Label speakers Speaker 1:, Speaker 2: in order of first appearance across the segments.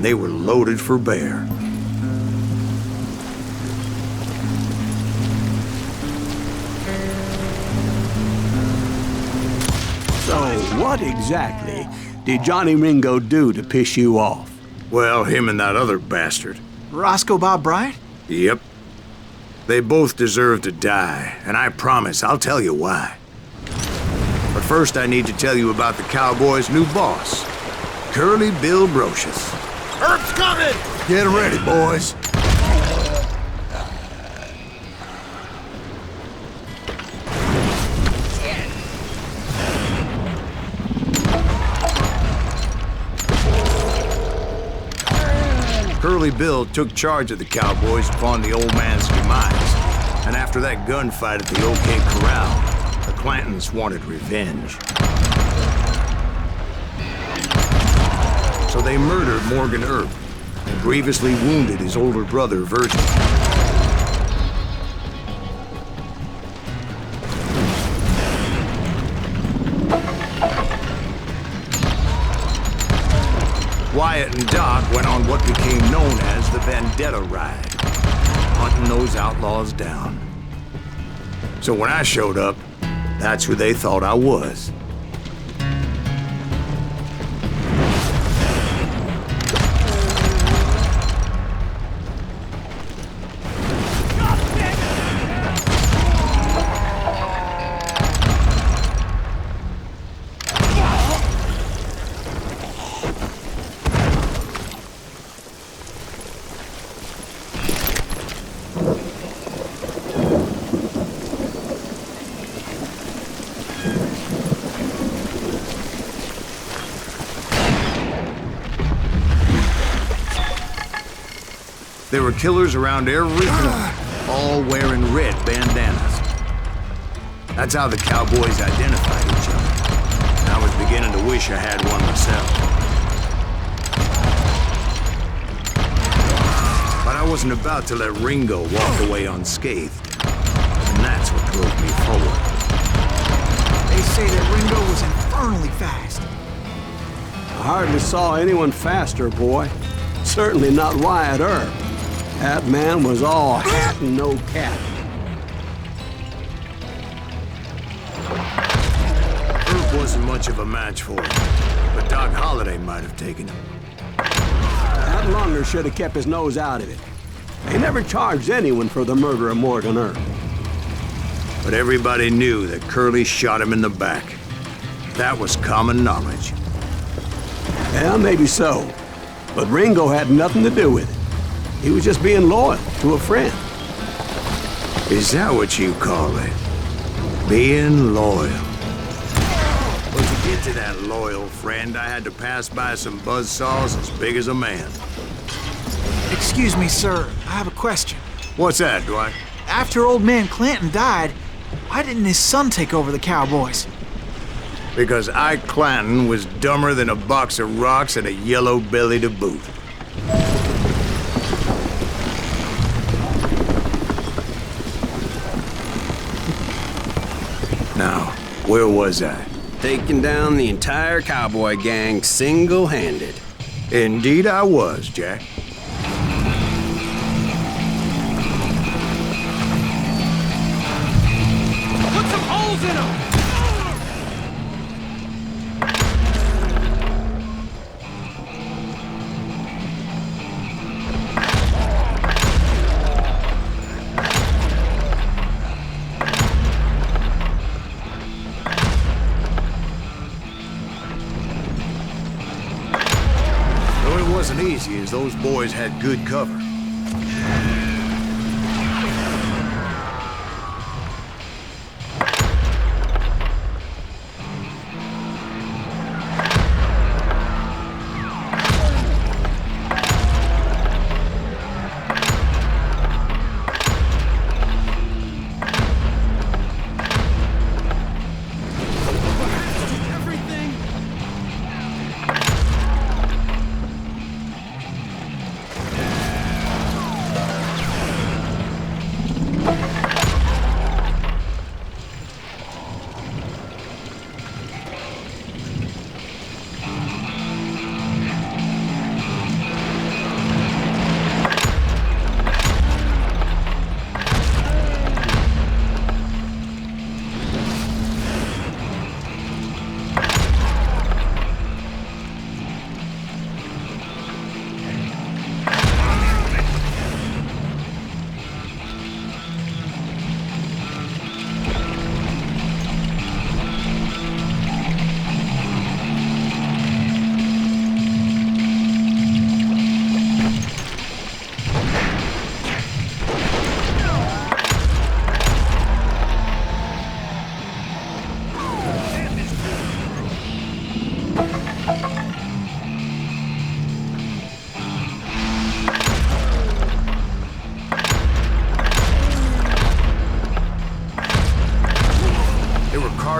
Speaker 1: and they were loaded for bear.
Speaker 2: So, what exactly did Johnny Ringo do to piss you off?
Speaker 1: Well, him and that other bastard.
Speaker 3: Roscoe Bob Bryant?
Speaker 1: Yep. They both deserve to die, and I promise I'll tell you why. But first I need to tell you about the Cowboys' new boss, Curly Bill Brocious.
Speaker 4: Herb's coming!
Speaker 1: Get ready, boys. Curly Bill took charge of the Cowboys upon the old man's demise, and after that gunfight at the OK Corral, the Clantons wanted revenge. So they murdered Morgan Earp and grievously wounded his older brother, Virgil. Wyatt and Doc went on what became known as the Vendetta Ride, hunting those outlaws down. So when I showed up, that's who they thought I was. There were killers around every corner, all wearing red bandanas. That's how the Cowboys identified each other. And I was beginning to wish I had one myself. But I wasn't about to let Ringo walk away unscathed. And that's what drove me forward.
Speaker 3: They say that Ringo was infernally fast.
Speaker 2: I hardly saw anyone faster, boy. Certainly not Wyatt Earp. That man was all hat and no cap.
Speaker 1: Earp wasn't much of a match for him, but Doc Holliday might have taken him.
Speaker 2: That Lunger should have kept his nose out of it. They never charged anyone for the murder of Morgan Earp.
Speaker 1: But everybody knew that Curly shot him in the back. That was common knowledge.
Speaker 2: Yeah, maybe so. But Ringo had nothing to do with it. He was just being loyal to a friend.
Speaker 1: Is that what you call it? Being loyal? Well, to get to that loyal friend, I had to pass by some buzzsaws as big as a man.
Speaker 3: Excuse me, sir. I have a question.
Speaker 1: What's that, Dwight?
Speaker 3: After old man Clanton died, why didn't his son take over the Cowboys?
Speaker 1: Because Ike Clanton was dumber than a box of rocks and a yellow belly to boot. Now, where was I?
Speaker 5: Taking down the entire cowboy gang single-handed.
Speaker 1: Indeed I was, Jack.
Speaker 4: Put some holes in them!
Speaker 1: Wasn't easy, as those boys had good cover.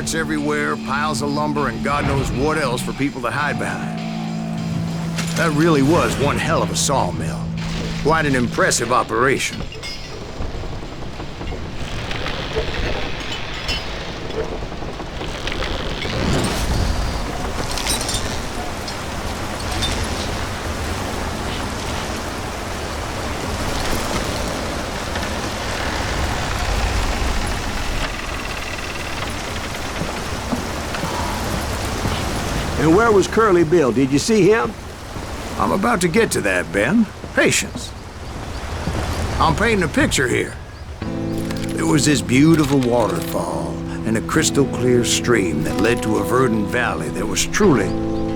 Speaker 1: carts everywhere, piles of lumber, and God knows what else for people to hide behind. That really was one hell of a sawmill. Quite an impressive operation.
Speaker 2: And where was Curly Bill? Did you see him?
Speaker 1: I'm about to get to that, Ben. Patience. I'm painting a picture here. There was this beautiful waterfall and a crystal clear stream that led to a verdant valley that was truly...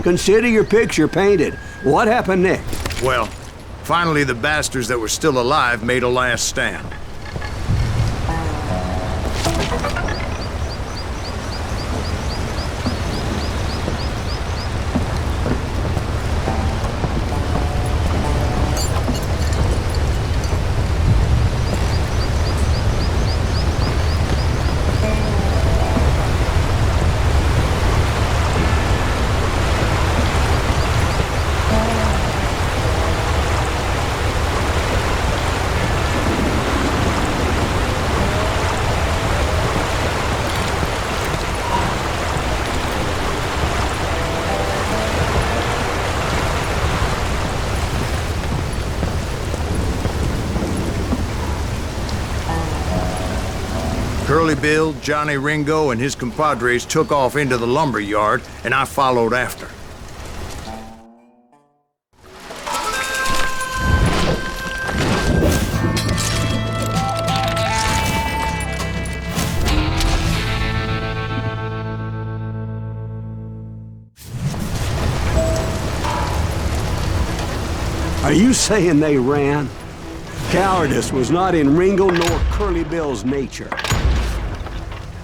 Speaker 2: Consider your picture painted. What happened next?
Speaker 1: Well, finally the bastards that were still alive made a last stand. Curly Bill, Johnny Ringo, and his compadres took off into the lumber yard, and I followed after.
Speaker 2: Are you saying they ran? Cowardice was not in Ringo nor Curly Bill's nature.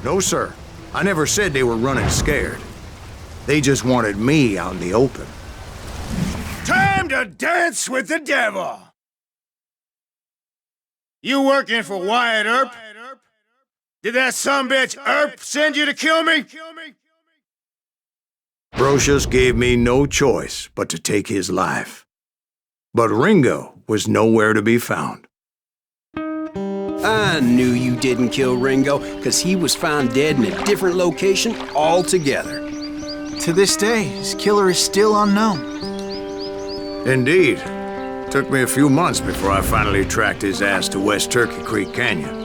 Speaker 1: No, sir. I never said they were running scared. They just wanted me out in the open.
Speaker 4: Time to dance with the devil! You working for Wyatt Earp? Did that sumbitch Earp send you to kill me?
Speaker 1: Brocious gave me no choice but to take his life. But Ringo was nowhere to be found.
Speaker 5: I knew you didn't kill Ringo, because he was found dead in a different location altogether.
Speaker 3: To this day, his killer is still unknown.
Speaker 1: Indeed. Took me a few months before I finally tracked his ass to West Turkey Creek Canyon.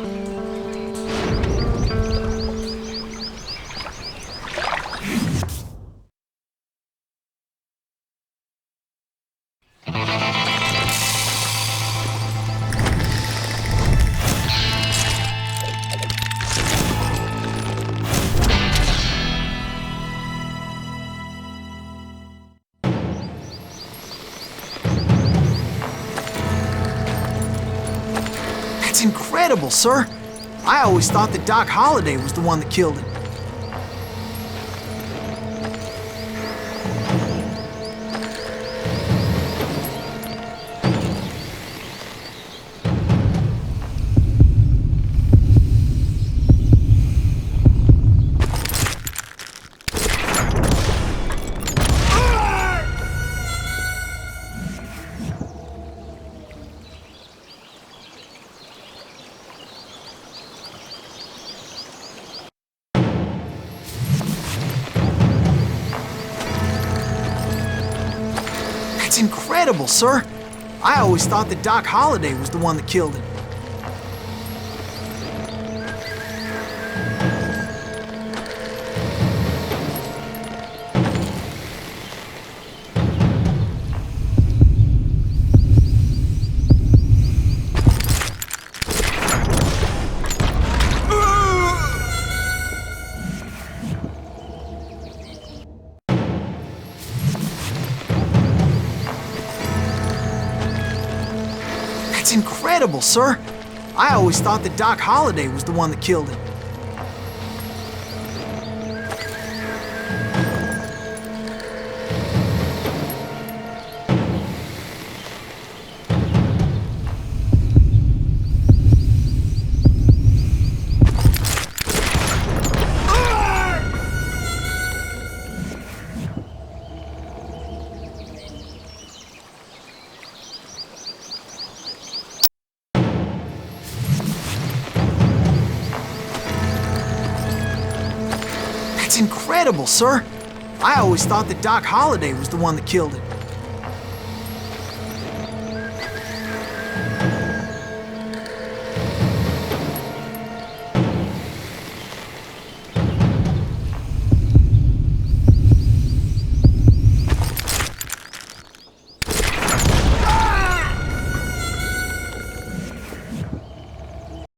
Speaker 3: That's incredible, sir. I always thought that Doc Holliday was the one that killed him. That's incredible, sir. I always thought that Doc Holliday was the one that killed him. That's incredible, sir. I always thought that Doc Holliday was the one that killed him. That's incredible, sir. I always thought that Doc Holliday was the one that killed him.